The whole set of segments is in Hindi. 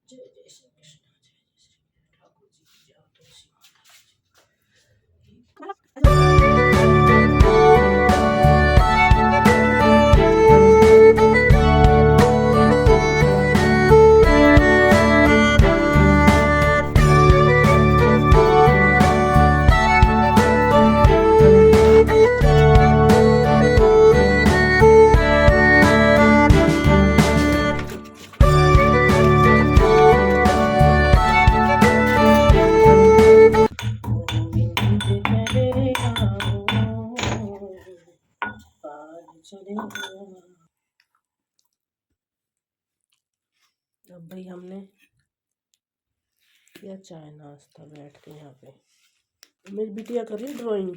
जय जय श्री कृष्ण, जय जय श्री ठाकुर जी की जय, तुलसी अब भाई हमने किया चाय नाश्ता बैठ के यहाँ पे। मेरी बिटिया कर रही ड्राइंग,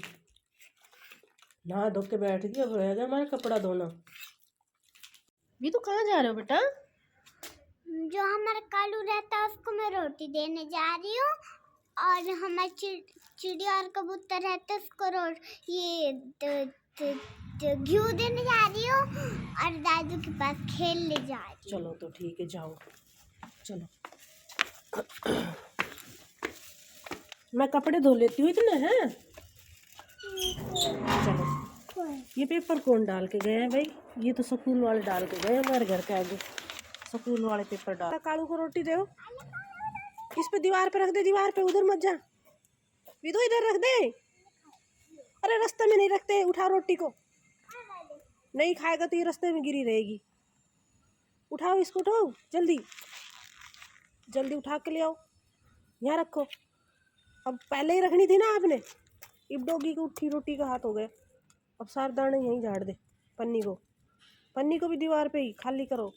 नहा धो के बैठ गई। अब रहेगा हमारा कपड़ा धोना। भी तो कहाँ जा रहे हो बेटा? जो हमारा कालू रहता है उसको मैं रोटी देने जा रही हूँ, और हमारे चिड़िया और कबूतर रहते उसको घी देने जा रही हूँ, और दादू के पास खेलने जा रही हूँ। चलो तो ठीक है, जाओ चलो। मैं कपड़े धो लेती हूँ इतने हैं। चलो, ये पेपर कौन डाल के गए हैं भाई? ये तो स्कूल वाले डाल के गए हमारे घर के आगे। स्कूल वाले पेपर डाल। कालू को रोटी दो, इस पे दीवार पे रख दे, दीवार पे, उधर मत जा। विदो इधर रख दे। अरे रास्ते में नहीं रखते, उठा रोटी को। नहीं खाएगा तो ये रास्ते में गिरी रहेगी। उठाओ इसको, उठाओ जल्दी जल्दी, उठा के ले आओ, यहाँ रखो। अब पहले ही रखनी थी ना आपने। इब डोगी को उठी रोटी का हाथ हो गया। अब सारे दाने यहीं झाड़ दे। पन्नी को भी दीवार पे ही खाली करो।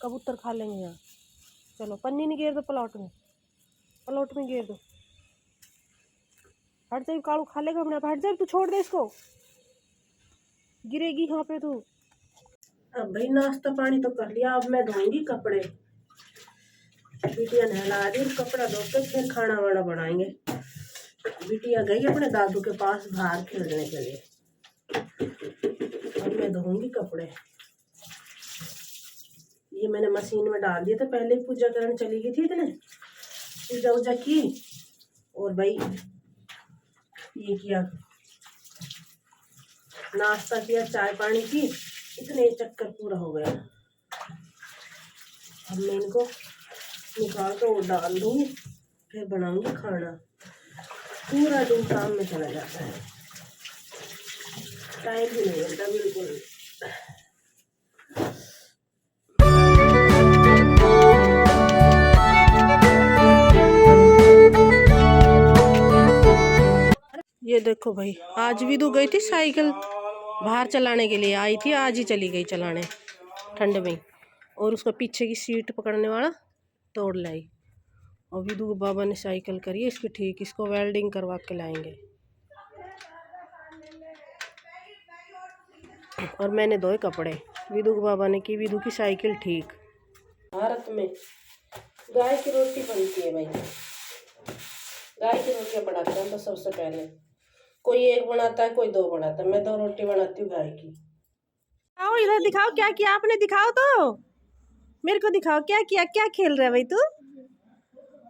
कबूतर खा लेंगे यहाँ। चलो, पन्नी नहीं गिर दो, प्लॉट में गिर दो। हट जाए, कालू खा लेगा अपने आप। हट जाए, तू छोड़ दे इसको, गिरेगी यहाँ पे तू। अब भाई नाश्ता पानी तो कर लिया, अब मैं धोऊंगी कपड़े। बिटिया नहला दी, कपड़ा धो के फिर खाना वाना बनाएंगे। बिटिया गई अपने दादू के पास बाहर खेलने के लिए। अब मैं धोऊंगी कपड़े। ये मैंने मशीन में डाल दिए थे, पहले ही पूजा करने चली गई थी। इतने पूजा वूजा की और भाई ये किया, नाश्ता किया, चाय पानी की, इतने चक्कर पूरा हो गया। अब मैं इनको निकाल कर वो डाल दूंगी, फिर बनाऊंगी खाना। पूरा दिन काम में चला जाता है, टाइम भी नहीं मिलता बिल्कुल। ये देखो भाई, आज विदु गई थी साइकिल बाहर चलाने के लिए, आई थी आज ही चली गई चलाने ठंड में। और उसका पीछे की सीट पकड़ने वाला तोड़ लाई। और विदु के बाबा ने साइकिल करी है इसकी ठीक, इसको वेल्डिंग करवा के लाएंगे। और मैंने धोए कपड़े, विदु के बाबा ने की विदु की साइकिल ठीक। भारत में गाय की रोटी बनती है भाई। गाय की रोटियाँ बनाते हैं तो सबसे पहले कोई एक बनाता है, कोई दो बनाता है। मैं 2 रोटी बनाती हूँ गाय की। आओ इधर दिखाओ क्या किया आपने, दिखाओ तो मेरे को, दिखाओ क्या किया, क्या खेल रहा है भाई तू?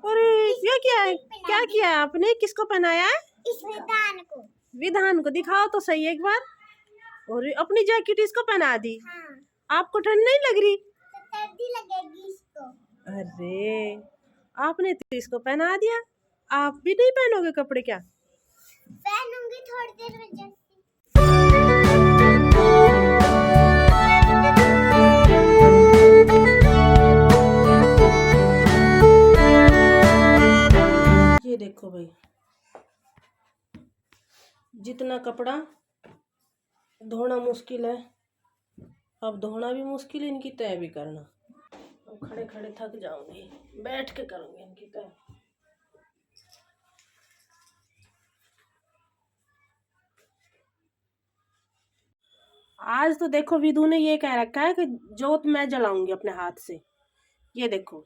अरे ये क्या है, क्या किया आपने, किसको पहनाया है? इस विधान को दिखाओ तो सही एक बार। और अपनी जैकेट इसको पहना दी। हाँ। आपको ठंड नहीं लग रही? तो सर्दी लगेगी इसको। अरे आपने तो इसको पहना दिया, आप भी नहीं पहनोगे कपड़े क्या? पहनूंगी थोड़ी देर में जैसे। ये देखो भाई, जितना कपड़ा धोना मुश्किल है, अब धोना भी मुश्किल है, इनकी तय भी करना। अब खड़े खड़े थक जाऊंगी, बैठ के करूंगी इनकी तय। आज तो देखो विदु ने ये कह रखा है कि जोत मैं जलाऊंगी अपने हाथ से। ये देखो,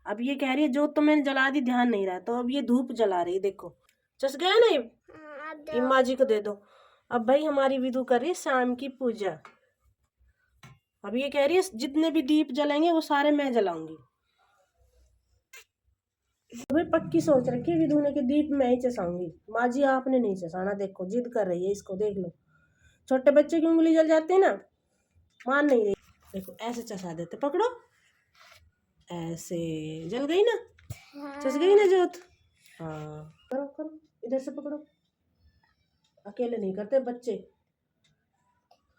अब ये कह रही है जोत तो मैंने जला दी, ध्यान नहीं रहा, तो अब ये धूप जला रही है। देखो चस गया ना, इम्मा जी को दे दो। अब भाई हमारी विदु कर रही है शाम की पूजा। अब ये कह रही है जितने भी दीप जलेंगे वो सारे मैं जलाऊंगी। तो भाई पक्की सोच रखी है विधु ने कि दीप मैं ही चसाऊंगी। माँ जी आपने नहीं चसाना, देखो जिद कर रही है, इसको देख लो। छोटे बच्चे की उंगली जल जाती है ना, मान नहीं रही। देखो ऐसे चसा देते, पकड़ो ऐसे, जल गई ना, चस गई ना जोत। हाँ करो करो, इधर से पकड़ो। अकेले नहीं करते बच्चे,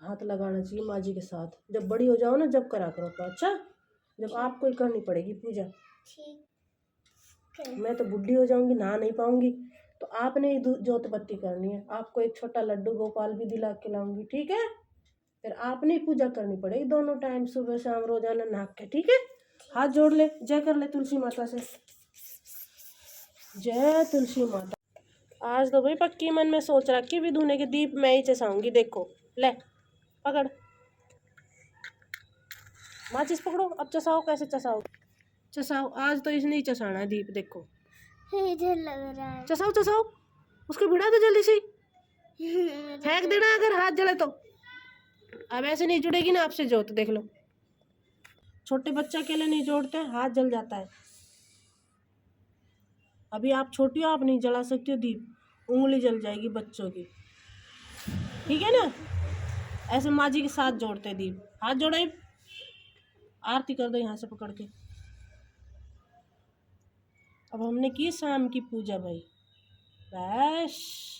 हाथ लगाना चाहिए माँ जी के साथ। जब बड़ी हो जाओ ना जब करा करो तो अच्छा, जब आपको ही करनी पड़ेगी पूजा। मैं तो बुढ़ी हो जाऊंगी, नहा नहीं पाऊंगी, तो आपने ही जोत बत्ती करनी है। आपको एक छोटा लड्डू गोपाल भी दिला के लाऊंगी, ठीक है? फिर आपने ही पूजा करनी पड़ेगी दोनों टाइम, सुबह शाम रोजाना नहा के, ठीक है? हाथ जोड़ ले, जय कर ले तुलसी माता से। जय तुलसी माता। आज तो भाई पक्की मन में सोच रखी विधु ने कि दीप मैं ही चसाऊंगी। देखो ले पकड़, माचिस पकड़ो, अब चसाओ। कैसे चसाओ? चसाओ, आज तो इसने ही चसाना है दीप। देखो इधर लग रहा है। चसाओ चसाओ, उसको भिड़ा दो जल्दी से, फेंक देना अगर हाथ जले तो। अब ऐसे नहीं जुड़ेगी ना आपसे जोत, देख लो। छोटे बच्चा के लिए नहीं जोड़ते, हाथ जल जाता है। अभी आप छोटी हो, आप नहीं जला सकती हो दीप, उंगली जल जाएगी बच्चों की, ठीक है ना? ऐसे माँ जी के साथ जोड़ते दीप। हाथ जोड़े, आरती कर दो यहाँ से पकड़ के। अब हमने की शाम की पूजा भाई, बस।